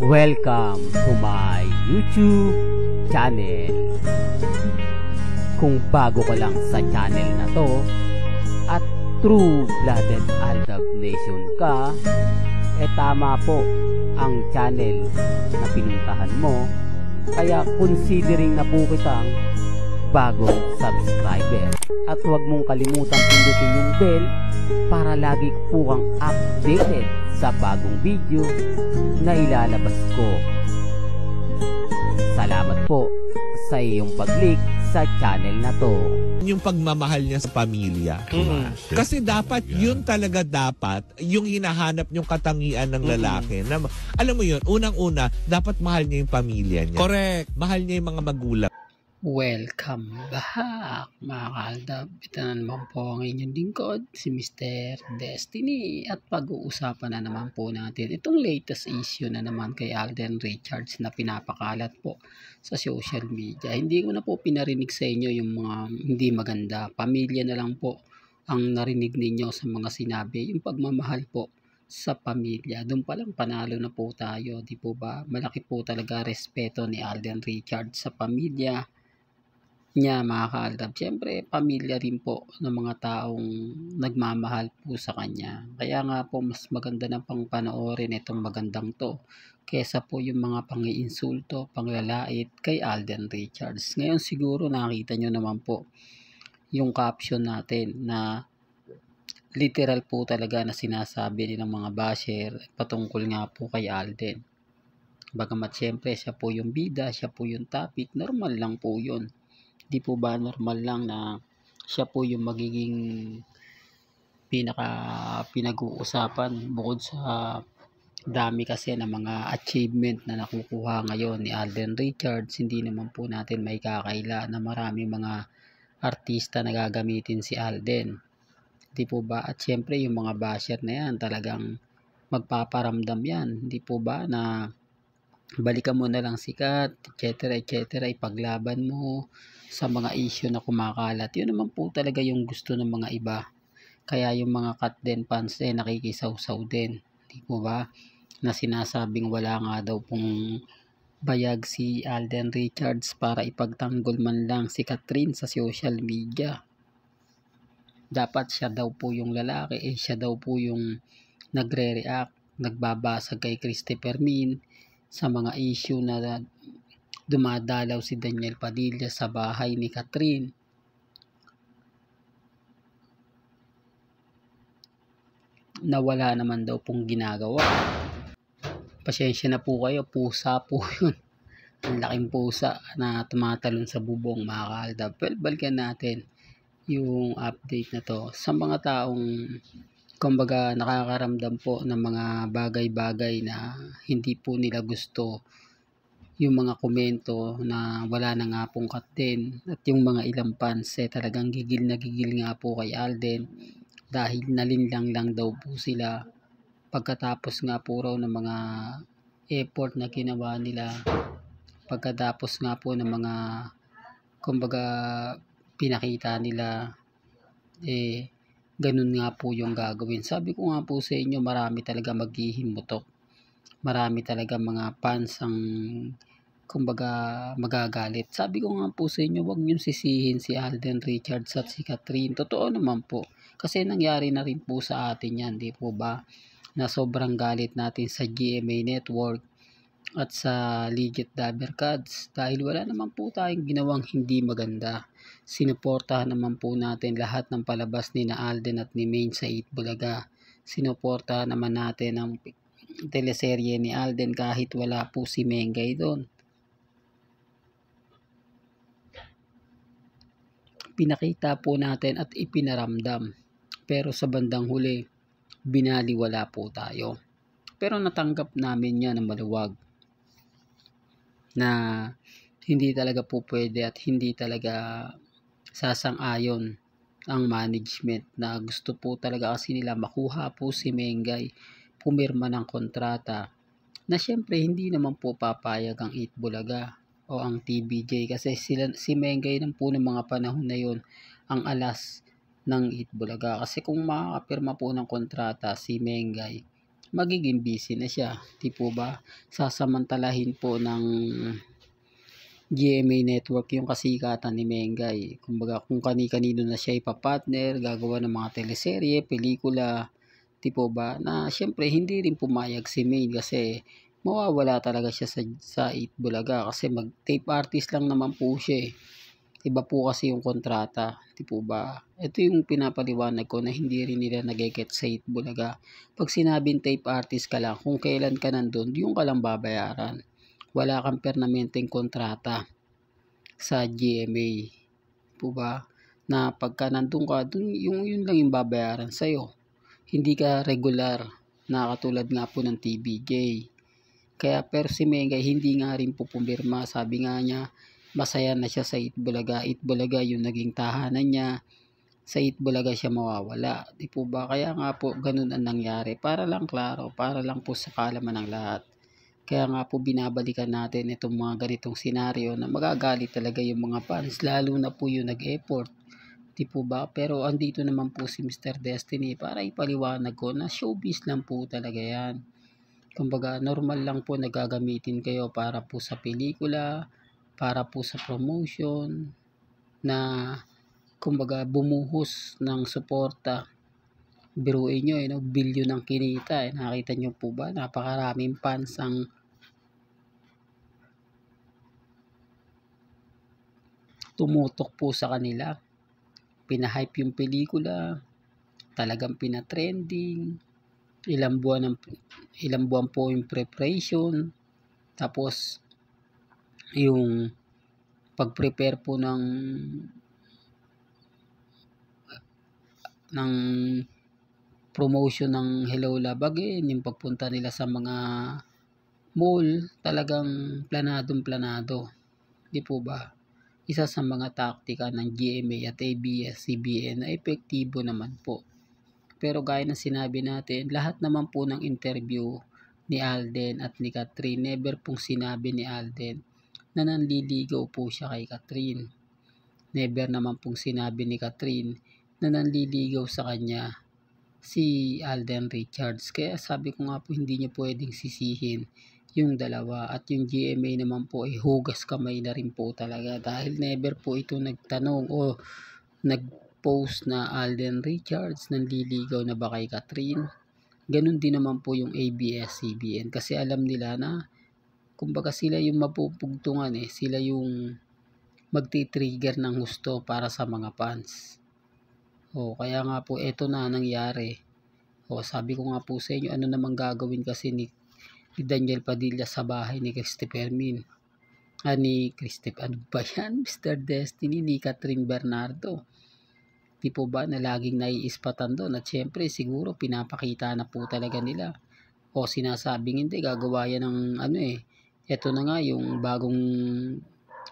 Welcome to my YouTube channel. Kung bago ka lang sa channel na to at true-blooded Aldab Nation ka, tama po ang channel na pinuntahan mo. Kaya considering na po kitang bagong subscriber. At huwag mong kalimutan pindutin yung bell para lagi po kang updated sa bagong video na ilalabas ko. Salamat po sa iyong pag-click sa channel na to. Yung pagmamahal niya sa pamilya. Kasi dapat yun talaga dapat yung hinahanap yung katangian ng lalaki. Na, alam mo yun, unang-una, dapat mahal niya yung pamilya niya. Correct. Mahal niya yung mga magulang. Welcome back mga kaaldab. Ito na naman po ang inyong lingkod, si Mr. Destiny. At pag-uusapan na naman po natin itong latest issue na naman kay Alden Richards na pinapakalat po sa social media. Hindi ko na po pinarinig sa inyo yung mga hindi maganda. Pamilya na lang po ang narinig ninyo sa mga sinabi. Yung pagmamahal po sa pamilya. Doon pa lang panalo na po tayo. Di po ba? Malaki po talaga respeto ni Alden Richards sa pamilya niya mga kaaldab. Siyempre, pamilya rin po ng mga taong nagmamahal po sa kanya. Kaya nga po, mas maganda na pang panoorin itong magandang to kesa po yung mga pangiinsulto, panglalait kay Alden Richards. Ngayon siguro nakita nyo naman po yung caption natin na literal po talaga na sinasabi din ng mga basher patungkol nga po kay Alden. Bagamat siyempre siya po yung bida, siya po yung topic, normal lang po yun. Di po ba normal lang na siya po yung magiging pinag-uusapan bukod sa dami kasi ng mga achievement na nakukuha ngayon ni Alden Richards. Hindi naman po natin may kakaila na marami mga artista na gagamitin si Alden. Di po ba? At syempre yung mga basher na yan talagang magpaparamdam yan. Di po ba na balikan mo na lang sikat, etc. etc. Ipaglaban mo sa mga issue na kumakalat. Yun naman po talaga yung gusto ng mga iba. Kaya yung mga cut din fans nakikisaw-saw din. Di po ba? Na sinasabing wala nga daw pong bayag si Alden Richards para ipagtanggol man lang si Catherine sa social media. Dapat siya daw po yung lalaki, siya daw po yung nagre-react, nagbabasag kay Christopher Min sa mga issue na dumadalaw si Daniel Padilla sa bahay ni Catherine. Na wala naman daw pong ginagawa. Pasensya na po kayo, pusa po yun. Ang laking pusa na tumatalon sa bubong mga kaaldab. Well, balikan natin yung update na to sa mga taong kumbaga nakakaramdam po ng mga bagay-bagay na hindi po nila gusto. Yung mga komento na wala na nga pong cut din at yung mga ilang fans talagang gigil na gigil nga po kay Alden dahil nalinlang lang daw po sila pagkatapos nga po raw ng mga effort na ginawa nila, pagkatapos nga po ng mga kumbaga pinakita nila ganun nga po yung gagawin. Sabi ko nga po sa inyo, marami talaga maghihimutok, marami talaga mga fans ang kumbaga magagalit. Sabi ko nga po sa inyo, huwag niyong sisihin si Alden Richards at si Catherine. Totoo naman po. Kasi nangyari na rin po sa atin yan, di po ba? Na sobrang galit natin sa GMA Network at sa Legit Dabber Cards dahil wala naman po tayong ginawang hindi maganda. Sinuportahan naman po natin lahat ng palabas ni na Alden at ni Maine sa Eat Bulaga. Sinuportahan naman natin ang teleserye ni Alden kahit wala po si Mengay doon. Pinakita po natin at ipinaramdam. Pero sa bandang huli, binaliwala po tayo. Pero natanggap namin yan ng maluwag na hindi talaga po pwede at hindi talaga sasang-ayon ang management na gusto po talaga kasi nila makuha po si Mengay, pumirma ng kontrata na syempre hindi naman po papayag ang Eat Bulaga o ang TVJ kasi si Mengay lang po ng mga panahon na yon ang alas ng Eat Bulaga. Kasi kung makakapirma po ng kontrata si Mengay, magiging busy na siya. Di po ba? Sasamantalahin po ng GMA Network yung kasikatan ni Mengay. Kumbaga kung kani-kanino na siya ipapartner, gagawa ng mga teleserye, pelikula, di po ba? Na syempre hindi rin pumayag si Main kasi mawawala talaga siya sa Itbulaga kasi mag-tape artist lang naman po siya eh. Iba po kasi yung kontrata, di po ba? Ito yung pinapaliwanag ko na hindi rin nila nag-get sa Itbulaga. Pag sinabing tape artist ka lang, kung kailan ka nandun, yung ka lang babayaran. Wala kang permanenteng kontrata sa GMA. Po ba? Na pagka nandun ka, yun lang yung babayaran sa'yo. Hindi ka regular na katulad nga po ng TVJ. Kaya pero si Mengay hindi nga rin po pumirma. Sabi nga niya, masaya na siya sa Itbulaga. Itbulaga yung naging tahanan niya. Sa Itbulaga siya mawawala. Di po ba? Kaya nga po ganun ang nangyari. Para lang klaro, para lang po sa kaalaman ng lahat. Kaya nga po binabalikan natin itong mga ganitong senaryo na magagalit talaga yung mga fans, lalo na po yung nag-effort. Di po ba? Pero andito naman po si Mr. Destiny para ipaliwanag ko na showbiz lang po talaga yan. Kumbaga normal lang po nagagamitin kayo para po sa pelikula, para po sa promotion, na kumbaga bumuhos ng suporta. Biruin nyo, bilyon ng kinita. Nakita nyo po ba? Napakaraming fans ang tumutok po sa kanila. Pinahype yung pelikula. Talagang pinatrending. Ilang buwan po yung preparation. Tapos, yung pag-prepare po ng promotion ng Hello Love Again, yung pagpunta nila sa mga mall, talagang planadong-planado. Di po ba? Isa sa mga taktika ng GMA at ABS-CBN na epektibo naman po. Pero gaya ng sinabi natin, lahat naman po ng interview ni Alden at ni Catherine, never pong sinabi ni Alden na nanliligaw po siya kay Catherine. Never naman pong sinabi ni Catherine na nanliligaw sa kanya si Alden Richards. Kaya sabi ko nga po hindi niya pwedeng sisihin yung dalawa. At yung GMA naman po ay hugas kamay na rin po talaga dahil never po ito nagtanong o nag-post na Alden Richards nanliligaw na ba kay Catherine. Ganun din naman po yung ABS-CBN kasi alam nila na kumbaga sila yung mapupugtungan sila yung magti-trigger ng gusto para sa mga fans. Kaya nga po ito na nangyari. Sabi ko nga po sa inyo, ano namang gagawin kasi ni Daniel Padilla sa bahay ni Christopher Min. Ano ba yan? Mr. Destiny, ni Catherine Bernardo. Di po ba na laging naiispatan doon? At syempre siguro pinapakita na po talaga nila. Sinasabing hindi, gagawa yan ng ito na nga yung bagong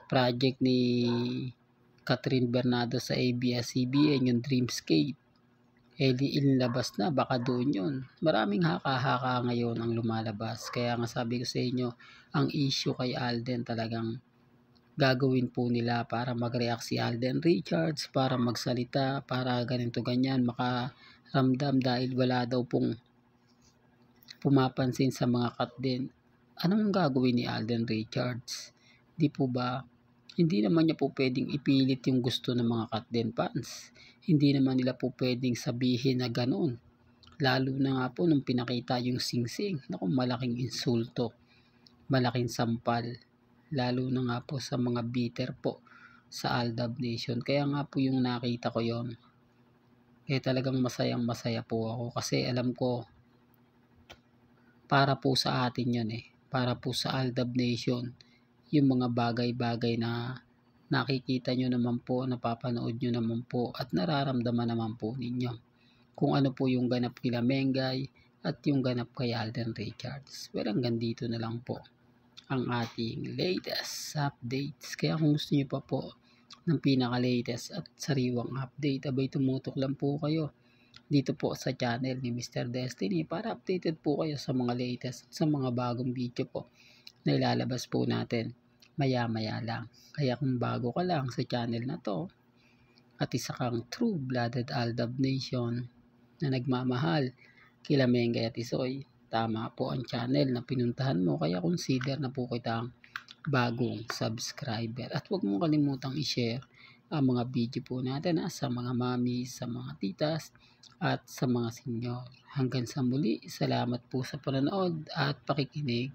project ni Catherine Bernardo sa ABS-CBN, yung Dreamscape. Inilabas na, baka doon yun. Maraming haka-haka ngayon ang lumalabas. Kaya nga sabi ko sa inyo, ang issue kay Alden talagang gagawin po nila para mag-react si Alden Richards, para magsalita, para ganito ganyan, makaramdam dahil wala daw pong pumapansin sa mga cut din. Anong gagawin ni Alden Richards? Di po ba? Hindi naman niya po pwedeng ipilit yung gusto ng mga Katden fans. Hindi naman nila po pwedeng sabihin na gano'n. Lalo na nga po nung pinakita yung singsing. Naku, malaking insulto. Malaking sampal. Lalo na nga po sa mga bitter po sa Aldab Nation. Kaya nga po yung nakita ko yon. Talagang masayang masaya po ako. Kasi alam ko, para po sa atin yun Para po sa Aldab Nation. Yung mga bagay-bagay na nakikita nyo naman po, napapanood nyo naman po at nararamdaman naman po ninyo. Kung ano po yung ganap kila Mengay at yung ganap kay Alden Richards. Hanggang dito na lang po ang ating latest updates. Kaya kung gusto nyo pa po ng pinaka-latest at sariwang update, abay tumutok lang po kayo dito po sa channel ni Mr. Destiny para updated po kayo sa mga latest at sa mga bagong video po na ilalabas po natin maya-maya lang. Kaya kung bago ka lang sa channel na to at isa kang true-blooded Aldab Nation na nagmamahal kila Mengay at Isoy, tama po ang channel na pinuntahan mo, kaya consider na po kitang bagong subscriber. At huwag mong kalimutang i-share ang mga video po natin sa mga mami, sa mga titas, at sa mga senior. Hanggang sa muli, salamat po sa panonood at pakikinig.